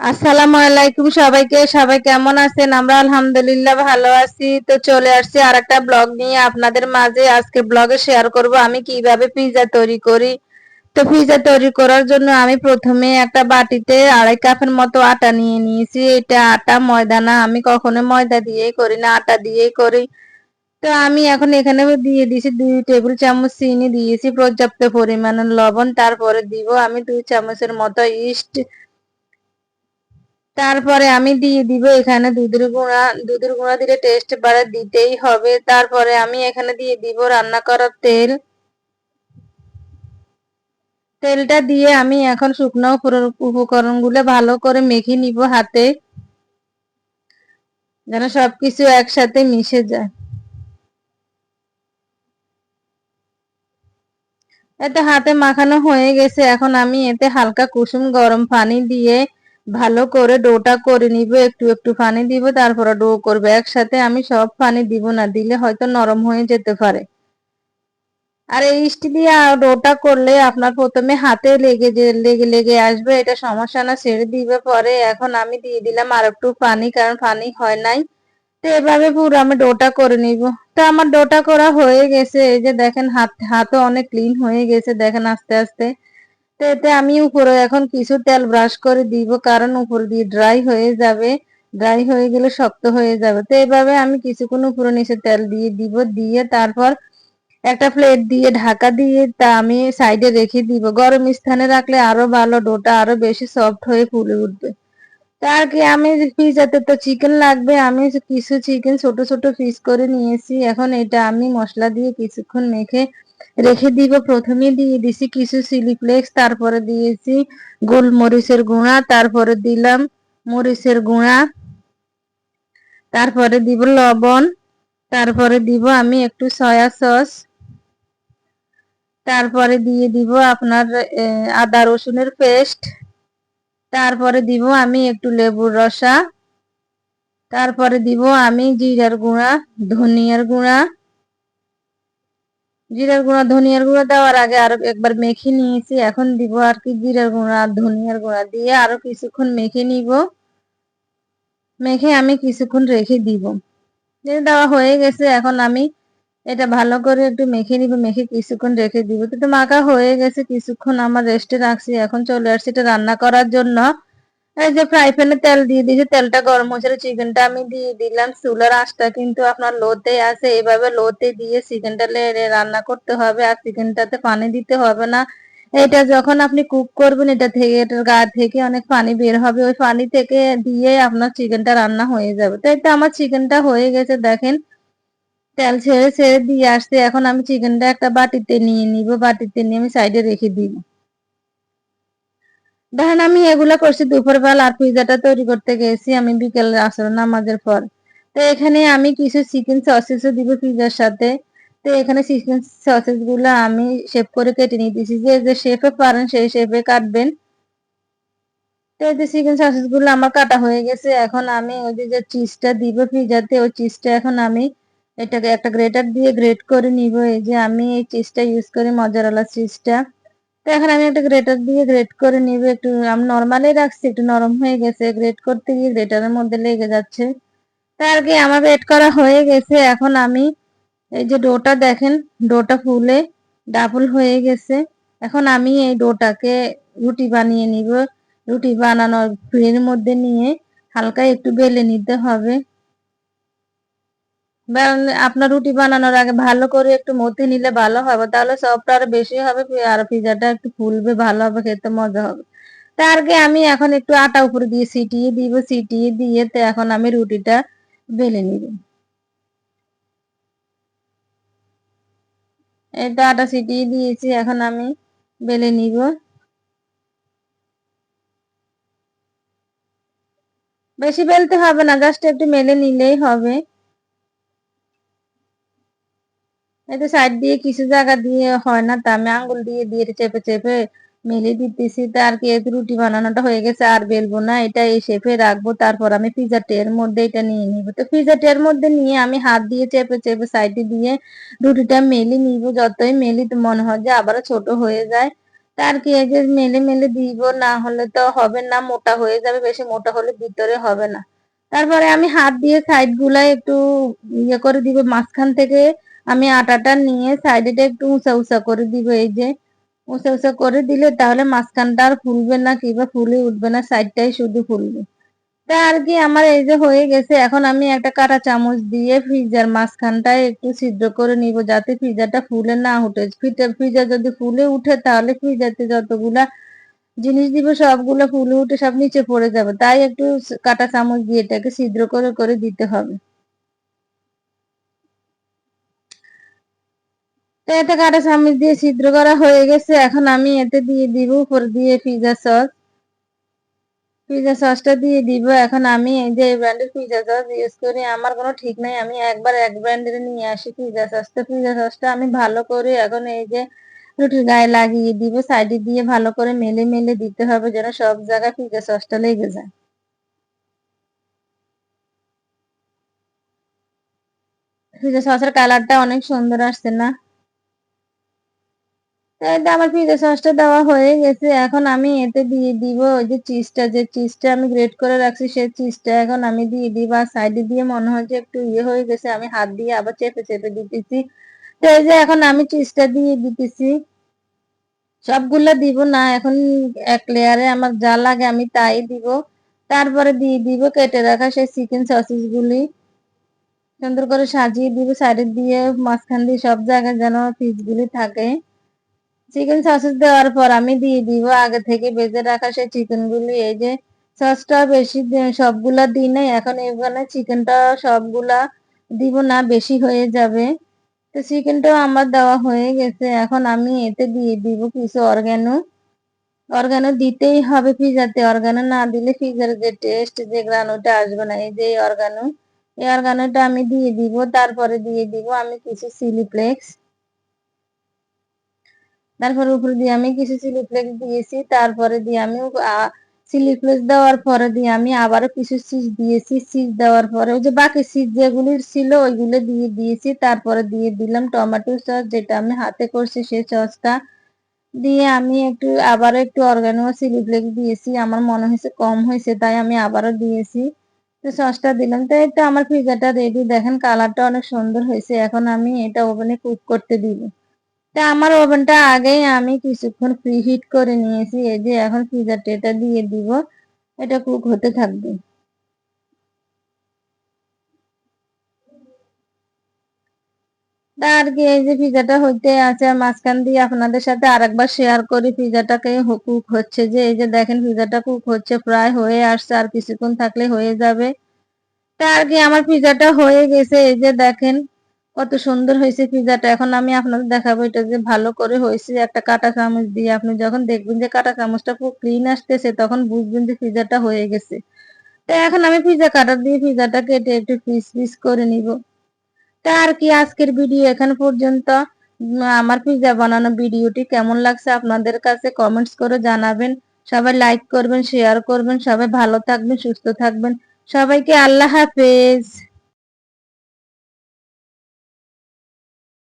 আসসালামু আলাইকুম সবাইকে। সবাই কেমন আছেন? আমরা আলহামদুলিল্লাহ ভালো আছি। তো চলে আসছি আর একটা ব্লগ নিয়ে আপনাদের মাঝে। আজকে ব্লগে শেয়ার করব আমি কিভাবে পিৎজা তৈরি করি। তো পিৎজা তৈরি করার জন্য আমি প্রথমে একটা বাটিতে 2.5 কাপের মতো আটা নিয়ে নিয়েছি। এটা আটা, ময়দা না, আমি কখনো ময়দা দিয়েই করি না, আটা দিয়েই করি। তো আমি এখন এখানে দিয়ে দিয়েছি 2 টেবিল চামচ চিনি, দিয়েছি পর্যাপ্ত পরিমাণের লবণ, তারপরে দিব আমি 2 চামচের মতো ইস্ট। তারপরে আমি দিয়ে দিব এখানে দুধের গুঁড়া দিলে টেস্ট বাড়ে, দিতেই হবে। তারপরে আমি এখানে দিয়ে দিব রান্না করার তেল। তেলটা দিয়ে আমি এখন শুকনো উপকরণগুলো ভালো করে মেখে নিব হাতে, যেন সবকিছু একসাথে মিশে যায়। এতে হাতে মাখানো হয়ে গেছে। এখন আমি এতে হালকা কুসুম গরম পানি দিয়ে ভালো করে ডোটা করে নিব। একটু একটু পানি দিব, তারপরে ডো করবে একসাথে। আমি সব পানি দিব না, দিলে হয়তো নরম হয়ে যেতে পারে। আর এই ইস্ট দিয়ে ডোটা করলে আপনার প্রথমে হাতে লেগে লেগে আসবে, এটা সমস্যা না, ছেড়ে দিবে পরে। এখন আমি দিয়ে দিলাম আর একটু পানি, কারণ পানি হয় নাই। তো এভাবে পুরো আমি ডোটা করে নিব। তো আমার ডোটা করা হয়ে গেছে। এই যে দেখেন, হাতও অনেক ক্লিন হয়ে গেছে, দেখেন আস্তে আস্তে। তো এতে আমি উপরে এখন কিছু তেল ব্রাশ করে দিব, কারণ উপর দিয়ে ড্রাই হয়ে যাবে। ড্রাই হয়ে গেলে শক্ত হয়ে যাবে। তো এভাবে আমি কিছুক্ষণ উপরে নিচে তেল দিয়ে দিব, দিয়ে তারপর একটা প্লেট দিয়ে ঢাকা দিয়ে তা আমি সাইডে রেখে দিব। গরম স্থানে রাখলে আরো ভালো, ডোটা আরো বেশি সফট হয়ে ফুলে উঠবে। তার কি আমি পিজাতে তো চিকেন লাগবে, আমি কিছু চিকেন ছোট ছোট পিস করে নিয়েছি। এখন এটা আমি মশলা দিয়ে কিছুক্ষণ মেখে রেখে দিব। প্রথমে দিয়ে দিছি কিছু চিলি ফ্লেক্স, তারপরে দিয়েছি গোলমরিচের গুঁড়া, তারপরে দিলাম মরিচের গুঁড়া, তারপরে দিব লবণ, তারপরে দিব আমি একটু সয়া সস, তারপরে দিয়ে দিব আপনার আদা রসুনের পেস্ট, তারপরে দিব আমি একটু লেবুর রসা, তারপরে দিব আমি জিরার গুঁড়া, ধনিয়ার গুঁড়া। জিরার গুঁড়া ধনিয়ার গুঁড়া দেওয়ার আগে আরো একবার মেখে নিয়েছি। এখন দিব আর কি জিরার গুঁড়া আর ধনিয়ার গুঁড়া দিয়ে আরো কিছুক্ষণ মেখে নিব। মেখে আমি কিছুক্ষণ রেখে দিব। দেওয়া হয়ে গেছে। এখন আমি এটা ভালো করে একটু মেখে নিব, মেখে কিছুক্ষণ রেখে দিব। তো মাখা হয়ে গেছে, কিছুক্ষণ আমার রেস্টে রাখছি। এখন চলে আসছি এটা রান্না করার জন্য। এই যে ফ্রাই প্যানে তেল দিয়ে দিয়েছি, তেলটা গরম হয়েছিল, চিকেনটা আমি দিয়ে দিলাম। চুলার আঁচটা কিন্তু আপনার লোতে আছে, এভাবে লোতে দিয়ে চিকেনটা রান্না করতে হবে। আর চিকেনটাতে পানি দিতে হবে না। এটা যখন আপনি কুক করবেন, এটা থেকে এটার গা থেকে অনেক পানি বের হবে, ওই পানি থেকে দিয়ে আপনার চিকেনটা রান্না হয়ে যাবে। তো এটা আমার চিকেনটা হয়ে গেছে, দেখেন তেল ছেড়ে ছেড়ে দিয়ে আসছে। এখন আমি চিকেনটা একটা বাটিতে নিয়ে নিব, বাটিতে নিয়ে আমি সাইডে রেখে দিব। দেখেন আমি এগুলা করছি দুপুরবেলা, আর পিজাটা তৈরি করতে গেছি আমি বিকেল আসর নামাজের পর। তো এখানে আমি কিছু চিকেন সসেসও দিব পিজার সাথে। তো এখানে চিকেন সসেস গুলো আমি শেপ করে কেটে নিয়ে দিয়েছি, যে যে শেপে পারেন সেই শেপে কাটবেন। তো এই যে চিকেন সসেস গুলো আমার কাটা হয়ে গেছে। এখন আমি ওই যে চিজটা দিব পিজাতে, ওই চিজটা এখন আমি এটাকে একটা গ্রেটার দিয়ে গ্রেট করে নিব। এই যে আমি এই চিজটা ইউজ করি, মজারালা চিজটা। তো এখন আমি একটা গ্রেটার দিয়ে গ্রেট করে নিব। একটু আমি নর্মালি রাখছি, একটু নরম হয়ে গেছে, গ্রেট করতে গিয়ে গ্রেটারের মধ্যে লেগে যাচ্ছে। তার কি আমার গ্রেট করা হয়ে গেছে। এখন আমি এই যে ডোটা দেখেন, ডোটা ফুলে ডাবল হয়ে গেছে। এখন আমি এই ডোটাকে রুটি বানিয়ে নিব। রুটি বানানোর ট্রের মধ্যে নিয়ে হালকা একটু বেলে নিতে হবে। আপনার রুটি বানানোর আগে ভালো করে একটু মথে নিলে ভালো হবে, তাহলে সফট আরো বেশি হবে, আর পিজাটা একটু ফুলবে, ভালো হবে, খেতে মজা হবে। তার আগে আমি এখন একটু আটা উপরে দিয়ে ছিটিয়ে দিব, ছিটিয়ে দিয়ে তো এখন আমি রুটিটা বেলে নিব। এটা আটা ছিটিয়ে দিয়েছি, এখন আমি বেলে নিব। বেশি বেলতে হবে না, জাস্ট একটু মেলে নিলেই হবে। এটা সাইড দিয়ে কিছু জায়গা দিয়ে হয় না, তা আমি আঙ্গুল দিয়ে দিয়ে চেপে চেপে মেলে দিতেছি। তার কি রুটি বানানোটা হয়ে গেছে, আর বেলবো না, এটা এই শেপে রাখবো। তারপর আমি পিজা ট্রের মধ্যে এটা নিয়ে নিব। তো পিজা ট্রের মধ্যে নিয়ে আমি হাত দিয়ে চেপে চেপে সাইডে দিয়ে রুটিটা মেলে নিব। যতই মেলি তো মনে হয় যে আবারও ছোট হয়ে যায়। তার কি এই যে মেলে মেলে দিব, না হলে তো হবে না, মোটা হয়ে যাবে, বেশি মোটা হলে ভিতরে হবে না। তারপরে আমি হাত দিয়ে সাইড গুলা একটু ইয়ে করে দিব, মাঝখান থেকে আমি আটাটা নিয়ে সাইডেটা একটু উঁচা উঁচা করে দিব। এই যে উঁচা উঁচা করে দিলে তাহলে মাঝখানটা আর ফুলবে না, কিংবা ফুলে উঠবে না, সাইডটাই শুধু ফুলবে। তা আর কি আমার এই যে হয়ে গেছে। এখন আমি একটা কাঁটা চামচ দিয়ে ফ্রিজার মাঝখানটায় একটু ছিদ্র করে নিব, যাতে ফ্রিজারটা ফুলে না উঠে। ফ্রিজার যদি ফুলে উঠে তাহলে ফ্রিজারতে যতগুলা জিনিস দিব সবগুলো ফুলে উঠে সব নিচে পড়ে যাবে, তাই একটু কাঁটা চামচ দিয়ে এটাকে ছিদ্র করে করে দিতে হবে। তো এতে কাঁটা চামচ দিয়ে ছিদ্র করা হয়ে গেছে। এখন আমি এতে দিয়ে দিব উপর দিয়ে পিৎজা সস। পিৎজা সসটা দিয়ে দিব। এখন আমি এই যে এই ব্র্যান্ডের পিৎজা সস ইউজ করি, আমার কোনো ঠিক নাই, আমি একবার এক ব্র্যান্ডের নিয়ে আসি পিৎজা সস। তো পিৎজা সসটা আমি ভালো করে এখন এই যে রুটির গায়ে লাগিয়ে দিব, সাইডে দিয়ে ভালো করে মেলে মেলে দিতে হবে যেন সব জায়গায় পিৎজা সসটা লেগে যায়। পিৎজা সসের কালারটা অনেক সুন্দর আসছে না? তো এই তো আমার পিৎজা সসটা দেওয়া হয়ে গেছে। এখন আমি এতে দিয়ে দিব ওই যে চিজটা, যে চিজটা আমি গ্রেট করে রাখছি সেই চিজটা এখন আমি দিয়ে দিব। আর সাইডে দিয়ে মনে হয় যে একটু ইয়ে হয়ে গেছে, আমি হাত দিয়ে আবার চেপে চেপে দিতেছি। তো এই যে এখন আমি চিজটা দিয়ে দিতেছি, সবগুলা দিব না, এখন এক লেয়ারে আমার যা লাগে আমি তাই দিব। তারপরে দিয়ে দিব কেটে রাখা সেই চিকেন সসেস গুলি, সুন্দর করে সাজিয়ে দিব সাইডে দিয়ে, মাঝখান দিয়ে সব জায়গায় যেন পিস গুলি থাকে। চিকেন সসেস দেওয়ার পর আমি দিয়ে দিব আগে থেকে ভেজে রাখা সেই চিকেন গুলি। এই যে সসটা বেশি সবগুলা দিই নাই, এখন এখানে চিকেনটা সবগুলা দিব না, বেশি হয়ে যাবে। তো চিকেনটাও আমার দেওয়া হয়ে গেছে। এখন আমি এতে দিয়ে দিব কিছু অর্গানো। অর্গানো দিতেই হবে পিজাতে, অর্গানো না দিলে পিজার যে টেস্ট, যে গ্রানোটা আসবে না। এই যে অর্গানো, এই অর্গানোটা আমি দিয়ে দিব। তারপরে দিয়ে দিব আমি কিছু চিলি ফ্লেক্স। তারপরে উপরে দিয়ে আমি কিছু চিলি ফ্লেক্স দিয়েছি। তারপরে দিয়ে আমি চিলি ফ্লেক্স দেওয়ার পরে দিয়ে আমি আবারও কিছু চিজ দিয়েছি। চিজ দেওয়ার পরে ওই যে বাকি চিজ যেগুলি ছিল ওইগুলো দিয়ে দিয়েছি। তারপরে দিয়ে দিলাম টমেটো সস, যেটা আমি হাতে করছি সেই সসটা দিয়ে আমি একটু আবারও একটু অর্গানো চিলি ফ্লেক্স দিয়েছি। আমার মনে হয়েছে কম হয়েছে তাই আমি আবারও দিয়েছি। তো সসটা দিলাম। তো এই তো আমার পিজাটা রেডি, দেখেন কালারটা অনেক সুন্দর হয়েছে। এখন আমি এটা ওভেনে কুক করতে দিব। তা আমার ওভেনটা আগেই আমি কিছুক্ষণ প্রি হিট করে নিয়েছি। এই যে এখন পিজা ট্রেটা দিয়ে দিব, এটা কুক হতে থাকবে। তা আর কি এই যে পিজাটা হইতে আছে, মাঝখান দিয়ে আপনাদের সাথে আরেকবার শেয়ার করি পিজাটাকে কুক হচ্ছে। যে এই যে দেখেন পিজাটা কুক হচ্ছে, প্রায় হয়ে আসছে, আর কিছুক্ষণ থাকলে হয়ে যাবে। তা আর কি আমার পিজাটা হয়ে গেছে। এই যে দেখেন কত সুন্দর হয়েছে পিজাটা। এখন আমি আপনাদের দেখাবো এটা যে ভালো করে হয়েছে একটা কাঁটা চামচ দিয়ে। আপনি যখন দেখবেন যে কাঁটা চামচটা খুব ক্লিন আসতেছে তখন বুঝবেন যে পিজাটা হয়ে গেছে। তো এখন আমি পিজা কাটার দিয়ে পিজাটা কেটে একটু পিস পিস করে নিব। তা আর কি আজকের ভিডিও এখানে পর্যন্ত। আমার পিজা বানানো ভিডিওটি কেমন লাগছে আপনাদের কাছে কমেন্টস করে জানাবেন। সবাই লাইক করবেন, শেয়ার করবেন। সবাই ভালো থাকবেন, সুস্থ থাকবেন। সবাইকে আল্লাহ হাফেজ।